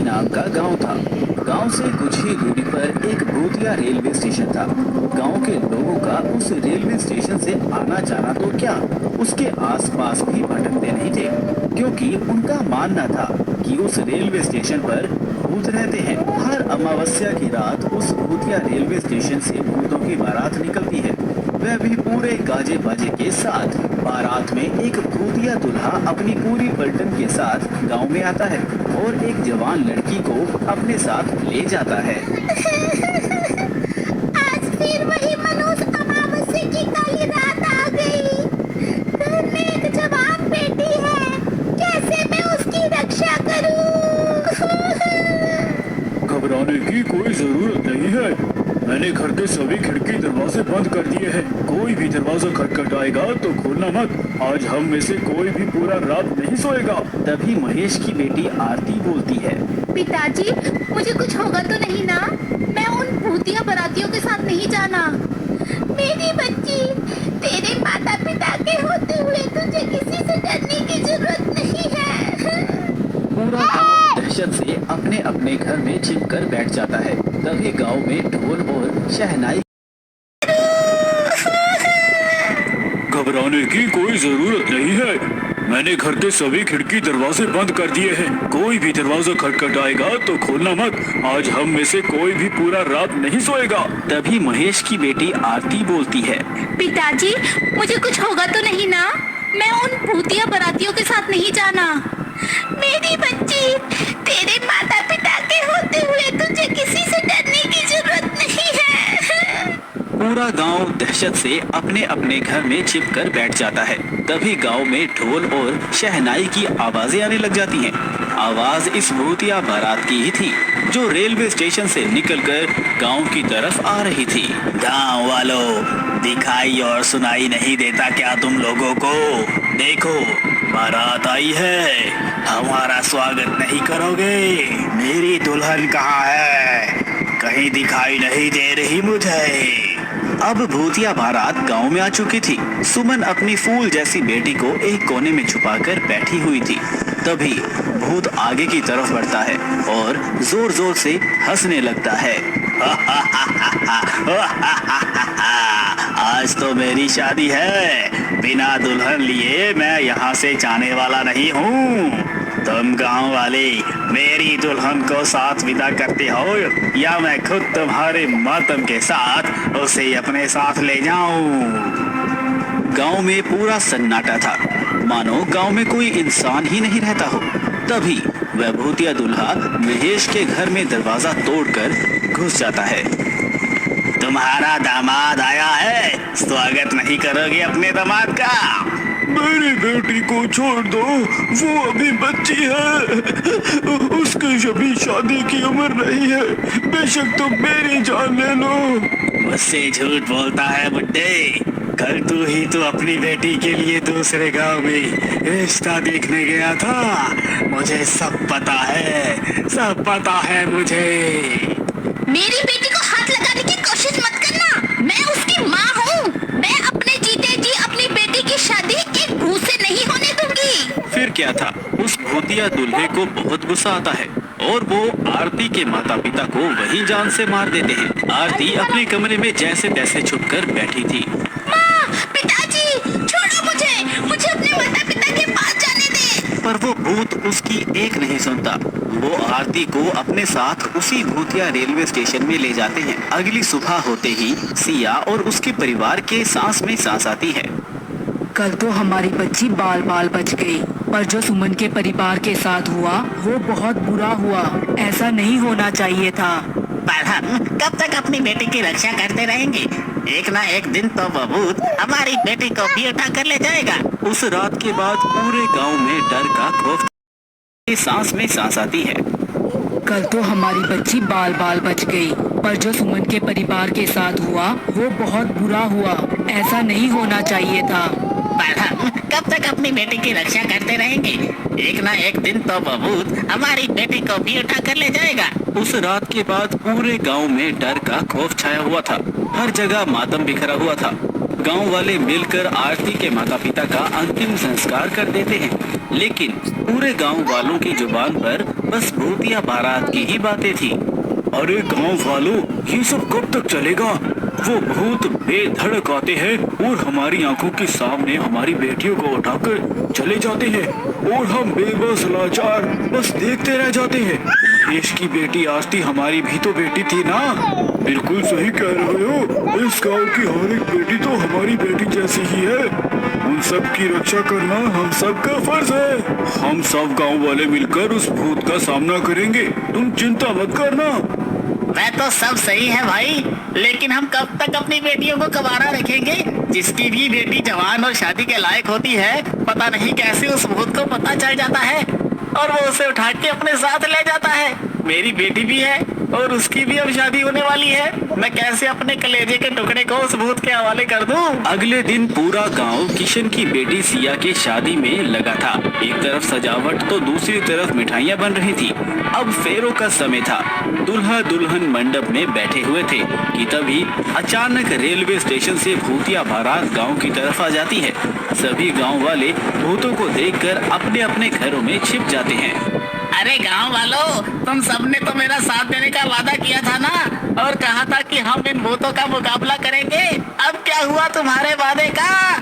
नाम का गांव था। गांव से कुछ ही दूरी पर एक भूतिया रेलवे स्टेशन था। गांव के लोगों का उस रेलवे स्टेशन से आना जाना तो क्या, उसके आसपास भी भटकते नहीं थे, क्योंकि उनका मानना था कि उस रेलवे स्टेशन पर भूत रहते हैं। हर अमावस्या की रात उस भूतिया रेलवे स्टेशन से भूतों की बारात निकलती है, वह भी पूरे गाजे बाजे के साथ। बारात में एक भूतिया दूल्हा अपनी पूरी पलटन के साथ गांव में आता है और एक जवान लड़की को अपने साथ ले जाता है। आज फिर वही मनोज अमावस्या की काली रात आ गई। घर में एक जवान बेटी है, कैसे मैं उसकी रक्षा करूं? घबराने की कोई जरूरत नहीं है। मैंने घर के सभी खिड़की दरवाजे बंद कर दिए हैं। कोई भी दरवाजा खटखटाएगा तो खोलना मत। आज हम में से कोई भी पूरा रात नहीं सोएगा। तभी महेश की बेटी आरती बोलती है, पिताजी, मुझे कुछ होगा तो नहीं ना? मैं उन भूतिया बारातियों के साथ नहीं जाना। मेरी बच्ची, तेरे माता पिता के होते हुए तुझे किसी से डरने की जरूरत नहीं है। पूरा गांव दहशत से अपने अपने घर में छिपकर बैठ जाता है। तभी गांव में ढोल और शहनाई। घबराने की कोई जरूरत नहीं है। मैंने घर के सभी खिड़की दरवाजे बंद कर दिए हैं। कोई भी दरवाजा खटखटाएगा तो खोलना मत। आज हम में से कोई भी पूरा रात नहीं सोएगा। तभी महेश की बेटी आरती बोलती है, पिताजी, मुझे कुछ होगा तो नहीं ना? मैं उन भूतिया बारातियों के साथ नहीं जाना। मेरी बच्ची, तेरे माता पिता के होते हुए तुझे किसी से डरने की जरूरत नहीं है। पूरा गांव दहशत से अपने अपने घर में छिपकर बैठ जाता है। तभी गांव में ढोल और शहनाई की आवाजें आने लग जाती हैं। आवाज इस भूतिया बारात की ही थी, जो रेलवे स्टेशन से निकलकर गांव की तरफ आ रही थी। गांव वालों, दिखाई और सुनाई नहीं देता क्या तुम लोगों को? देखो, बारात आई है, हमारा स्वागत नहीं करोगे? मेरी दुल्हन कहाँ है? कहीं दिखाई नहीं दे रही मुझे। अब भूतिया बारात गांव में आ चुकी थी। सुमन अपनी फूल जैसी बेटी को एक कोने में छुपाकर बैठी हुई थी। तभी भूत आगे की तरफ बढ़ता है और जोर जोर से हंसने लगता है। आज तो मेरी शादी है, बिना दुल्हन लिए मैं यहाँ से जाने वाला नहीं हूँ। तुम गांव वाले मेरी दुल्हन को साथ विदा करते हो या मैं खुद तुम्हारे मातम के साथ उसे अपने साथ ले जाऊं? गांव में पूरा सन्नाटा था, मानो गांव में कोई इंसान ही नहीं रहता हो। तभी वह भूतिया दूल्हा महेश के घर में दरवाजा तोड़कर घुस जाता है। तुम्हारा दामाद आया है, स्वागत नहीं करोगे अपने दामाद का? मेरी बेटी को छोड़ दो, वो अभी बच्ची है। उसकी अभी शादी की उम्र नहीं है। बेशक तुम मेरी जान ले लो। मुझसे झूठ बोलता है बुड्ढे। कल तू ही तो अपनी बेटी के लिए दूसरे गांव में रिश्ता देखने गया था। मुझे सब पता है, सब पता है मुझे। मेरी बेटी को हाथ लगाने की कोशिश मत करना। मैं उसकी माँ हूँ। मैं अपने जीते जी अपनी बेटी की शादी एक भूत से नहीं होने दूंगी। फिर क्या था, उस भूतिया दूल्हे को बहुत गुस्सा आता है और वो आरती के माता पिता को वहीं जान से मार देते हैं। आरती अपने कमरे में जैसे तैसे छुपकर बैठी थी। माँ, पिताजी, छोड़ो मुझे। मुझे अपने माता पिता के पास जाने दे। पर वो भूत उसकी एक नहीं सुनता। वो आरती को अपने साथ उसी भूतिया रेलवे स्टेशन में ले जाते हैं। अगली सुबह होते ही सिया और उसके परिवार के सांस में सांस आती है। कल तो हमारी बच्ची बाल बाल बच गई, पर जो सुमन के परिवार के साथ हुआ वो बहुत बुरा हुआ। ऐसा नहीं होना चाहिए था। पर हम कब तक अपनी बेटी की रक्षा करते रहेंगे? एक ना एक दिन तो वो भूत हमारी बेटी को भी उठा कर ले जाएगा। उस रात के बाद पूरे गांव में डर का खौफ, सांस में सांस आती है। कल तो हमारी बच्ची बाल बाल बच गई, पर जो सुमन के परिवार के साथ हुआ वो बहुत बुरा हुआ। ऐसा नहीं होना चाहिए था। पर हम कब तक अपनी बेटी की रक्षा करते रहेंगे? एक ना एक दिन तो वो भूत हमारी बेटी को भी उठा कर ले जाएगा। उस रात के बाद पूरे गांव में डर का खौफ छाया हुआ था। हर जगह मातम बिखरा हुआ था। गांव वाले मिलकर आरती के माता पिता का अंतिम संस्कार कर देते हैं। लेकिन पूरे गांव वालों की जुबान पर बस भूतिया बारात की ही बातें थी। अरे गांव वालों, ये सब कब तक चलेगा? वो भूत बेधड़क आते हैं और हमारी आंखों के सामने हमारी बेटियों को उठाकर चले जाते हैं और हम बेबस लाचार बस देखते रह जाते हैं। देश की बेटी आरती हमारी भी तो बेटी थी ना? बिल्कुल सही कह रहे हो। इस गांव की हर एक बेटी तो हमारी बेटी जैसी ही है। उन सब की रक्षा करना हम सब का फर्ज है। हम सब गांव वाले मिलकर उस भूत का सामना करेंगे, तुम चिंता मत करना। मैं तो सब सही है भाई, लेकिन हम कब तक अपनी बेटियों को कबारा रखेंगे? जिसकी भी बेटी जवान और शादी के लायक होती है, पता नहीं कैसे उस भूत को पता चल जाता है और वो उसे उठा के अपने साथ ले जाता है। मेरी बेटी भी है और उसकी भी अब शादी होने वाली है। मैं कैसे अपने कलेजे के टुकड़े को उस भूत के हवाले कर दूं? अगले दिन पूरा गांव किशन की बेटी सिया के शादी में लगा था। एक तरफ सजावट तो दूसरी तरफ मिठाइयाँ बन रही थी। अब फेरों का समय था। दूल्हा दुल्हन मंडप में बैठे हुए थे कि तभी अचानक रेलवे स्टेशन से भूतिया बारात गांव की तरफ आ जाती है। सभी गांव वाले भूतों को देखकर अपने अपने घरों में छिप जाते हैं। अरे गांव वालों, तुम सबने तो मेरा साथ देने का वादा किया था ना और कहा था कि हम इन भूतों का मुकाबला करेंगे। अब क्या हुआ तुम्हारे वादे का?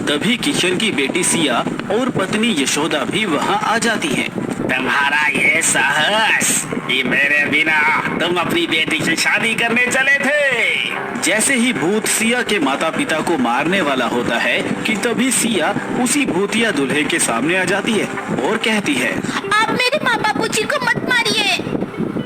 तभी किशन की बेटी सिया और पत्नी यशोदा भी वहाँ आ जाती हैं। तुम्हारा ये साहस कि मेरे बिना तुम अपनी बेटी की शादी करने चले थे। जैसे ही भूत सिया के माता पिता को मारने वाला होता है कि तभी सिया उसी भूतिया दूल्हे के सामने आ जाती है और कहती है, आप मेरे माँ बापू जी को मत मारिए।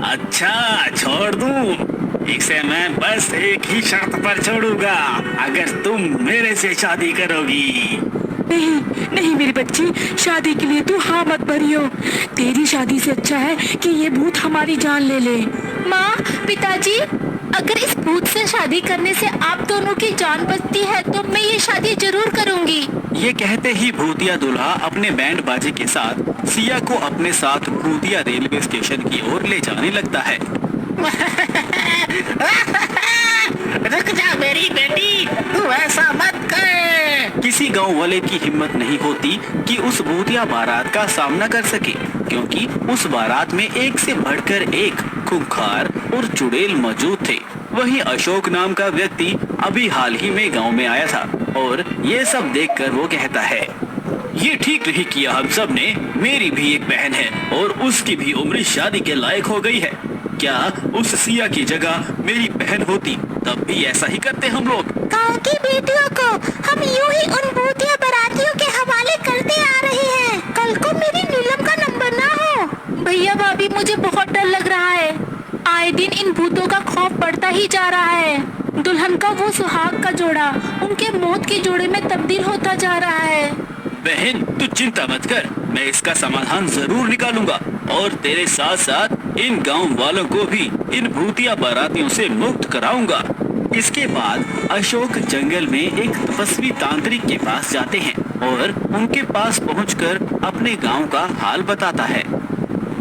अच्छा, छोड़ दूं? इसे मैं बस एक ही शर्त पर छोड़ूंगा, अगर तुम मेरे से शादी करोगी। नहीं नहीं मेरी बच्ची, शादी के लिए तू हाँ मत भरियो। तेरी शादी से अच्छा है कि ये भूत हमारी जान ले ले। माँ, पिताजी, अगर इस भूत से शादी करने से आप दोनों की जान बचती है तो मैं ये शादी जरूर करूँगी। ये कहते ही भूतिया दूल्हा अपने बैंड बाजे के साथ सिया को अपने साथ भूतिया रेलवे स्टेशन की ओर ले जाने लगता है। रुक जा मेरी बेटी, तू ऐसा मत कर। किसी गांव वाले की हिम्मत नहीं होती कि उस भूतिया बारात का सामना कर सके, क्योंकि उस बारात में एक से बढ़कर एक खूंखार और चुड़ैल मौजूद थे। वहीं अशोक नाम का व्यक्ति अभी हाल ही में गांव में आया था और ये सब देखकर वो कहता है, ये ठीक नहीं किया हम सब ने। मेरी भी एक बहन है और उसकी भी उम्र शादी के लायक हो गई है। क्या उस सिया की जगह मेरी बहन होती तब भी ऐसा ही करते हम लोग। गाँव की बेटियों को हम यूं ही उन भूतिया बारातियों के हवाले करते आ रहे हैं। कल को मेरी नीलम का नंबर ना हो। भैया भाभी, मुझे बहुत डर लग रहा है। आए दिन इन भूतों का खौफ बढ़ता ही जा रहा है। दुल्हन का वो सुहाग का जोड़ा उनके मौत के जोड़े में तब्दील होता जा रहा है। बहन, तू चिंता मत कर, मैं इसका समाधान जरूर निकालूंगा और तेरे साथ साथ इन गांव वालों को भी इन भूतिया बारातियों से मुक्त कराऊंगा। इसके बाद अशोक जंगल में एक तपस्वी तांत्रिक के पास जाते हैं और उनके पास पहुंचकर अपने गांव का हाल बताता है।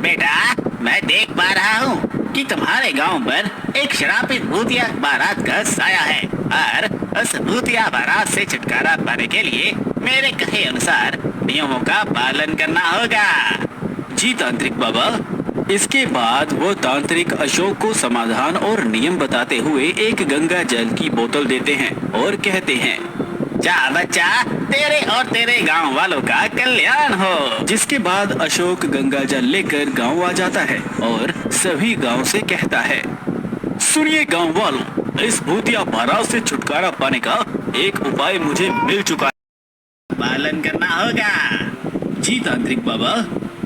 बेटा, मैं देख पा रहा हूँ कि तुम्हारे गांव पर एक श्रापित भूतिया बारात का साया है और उस भूतिया बारात से छुटकारा पाने के लिए मेरे कहे अनुसार नियमों का पालन करना होगा। जी तांत्रिक बाबा। इसके बाद वो तांत्रिक अशोक को समाधान और नियम बताते हुए एक गंगा जल की बोतल देते हैं और कहते हैं, जा बच्चा, तेरे और तेरे गांव वालों का कल्याण हो। जिसके बाद अशोक गंगा जल लेकर गांव आ जाता है और सभी गांव से कहता है, सुनिए गांव वालों, इस भूतिया बारात से छुटकारा पाने का एक उपाय मुझे मिल चुका है। पालन करना होगा। जी तांत्रिक बाबा।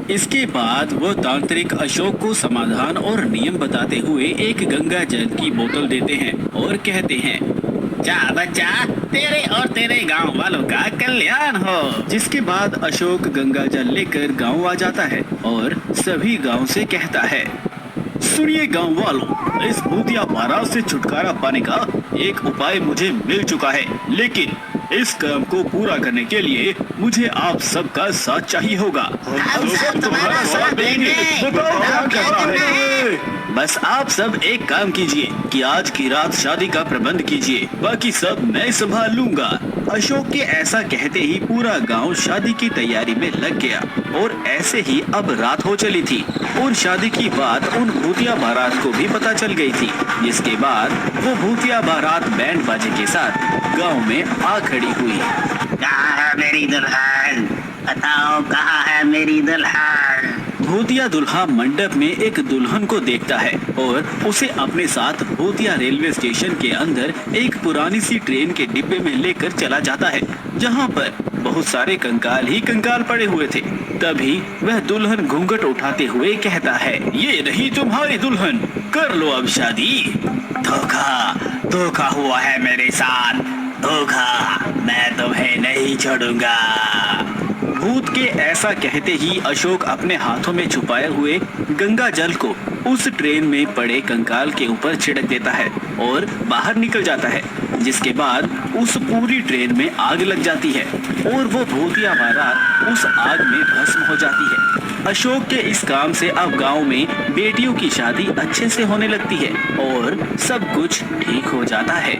इसके बाद वो तांत्रिक अशोक को समाधान और नियम बताते हुए एक गंगा जल की बोतल देते हैं और कहते हैं, जा बच्चा, तेरे और तेरे गांव वालों का कल्याण हो। जिसके बाद अशोक गंगा जल लेकर गांव आ जाता है और सभी गांव से कहता है, सुनिए गांव वालों, इस भूतिया बारात से छुटकारा पाने का एक उपाय मुझे मिल चुका है, लेकिन इस काम को पूरा करने के लिए मुझे आप सबका साथ चाहिए होगा। हम सब तुम्हारा साथ देंगे। बताओ क्या करना है। बस आप सब एक काम कीजिए कि आज की रात शादी का प्रबंध कीजिए, बाकी सब मैं संभाल लूंगा। अशोक के ऐसा कहते ही पूरा गांव शादी की तैयारी में लग गया और ऐसे ही अब रात हो चली थी और शादी की बात उन भूतिया बारात को भी पता चल गई थी, जिसके बाद वो भूतिया बारात बैंड बाजे के साथ गांव में आ खड़ी हुई। कहाँ है मेरी दुल्हन? बताओ कहाँ है मेरी दुल्हन? भूतिया दुल्हा मंडप में एक दुल्हन को देखता है और उसे अपने साथ भूतिया रेलवे स्टेशन के अंदर एक पुरानी सी ट्रेन के डिब्बे में लेकर चला जाता है, जहां पर बहुत सारे कंकाल ही कंकाल पड़े हुए थे। तभी वह दुल्हन घूंघट उठाते हुए कहता है, ये रही तुम्हारी दुल्हन, कर लो अब शादी। धोखा हुआ है मेरे साथ, धोखा, मैं तुम्हें नहीं छोड़ूंगा। भूत के ऐसा कहते ही अशोक अपने हाथों में छुपाए हुए गंगा जल को उस ट्रेन में पड़े कंकाल के ऊपर छिड़क देता है और बाहर निकल जाता है, जिसके बाद उस पूरी ट्रेन में आग लग जाती है और वो भूतिया बारात उस आग में भस्म हो जाती है। अशोक के इस काम से अब गांव में बेटियों की शादी अच्छे से होने लगती है और सब कुछ ठीक हो जाता है।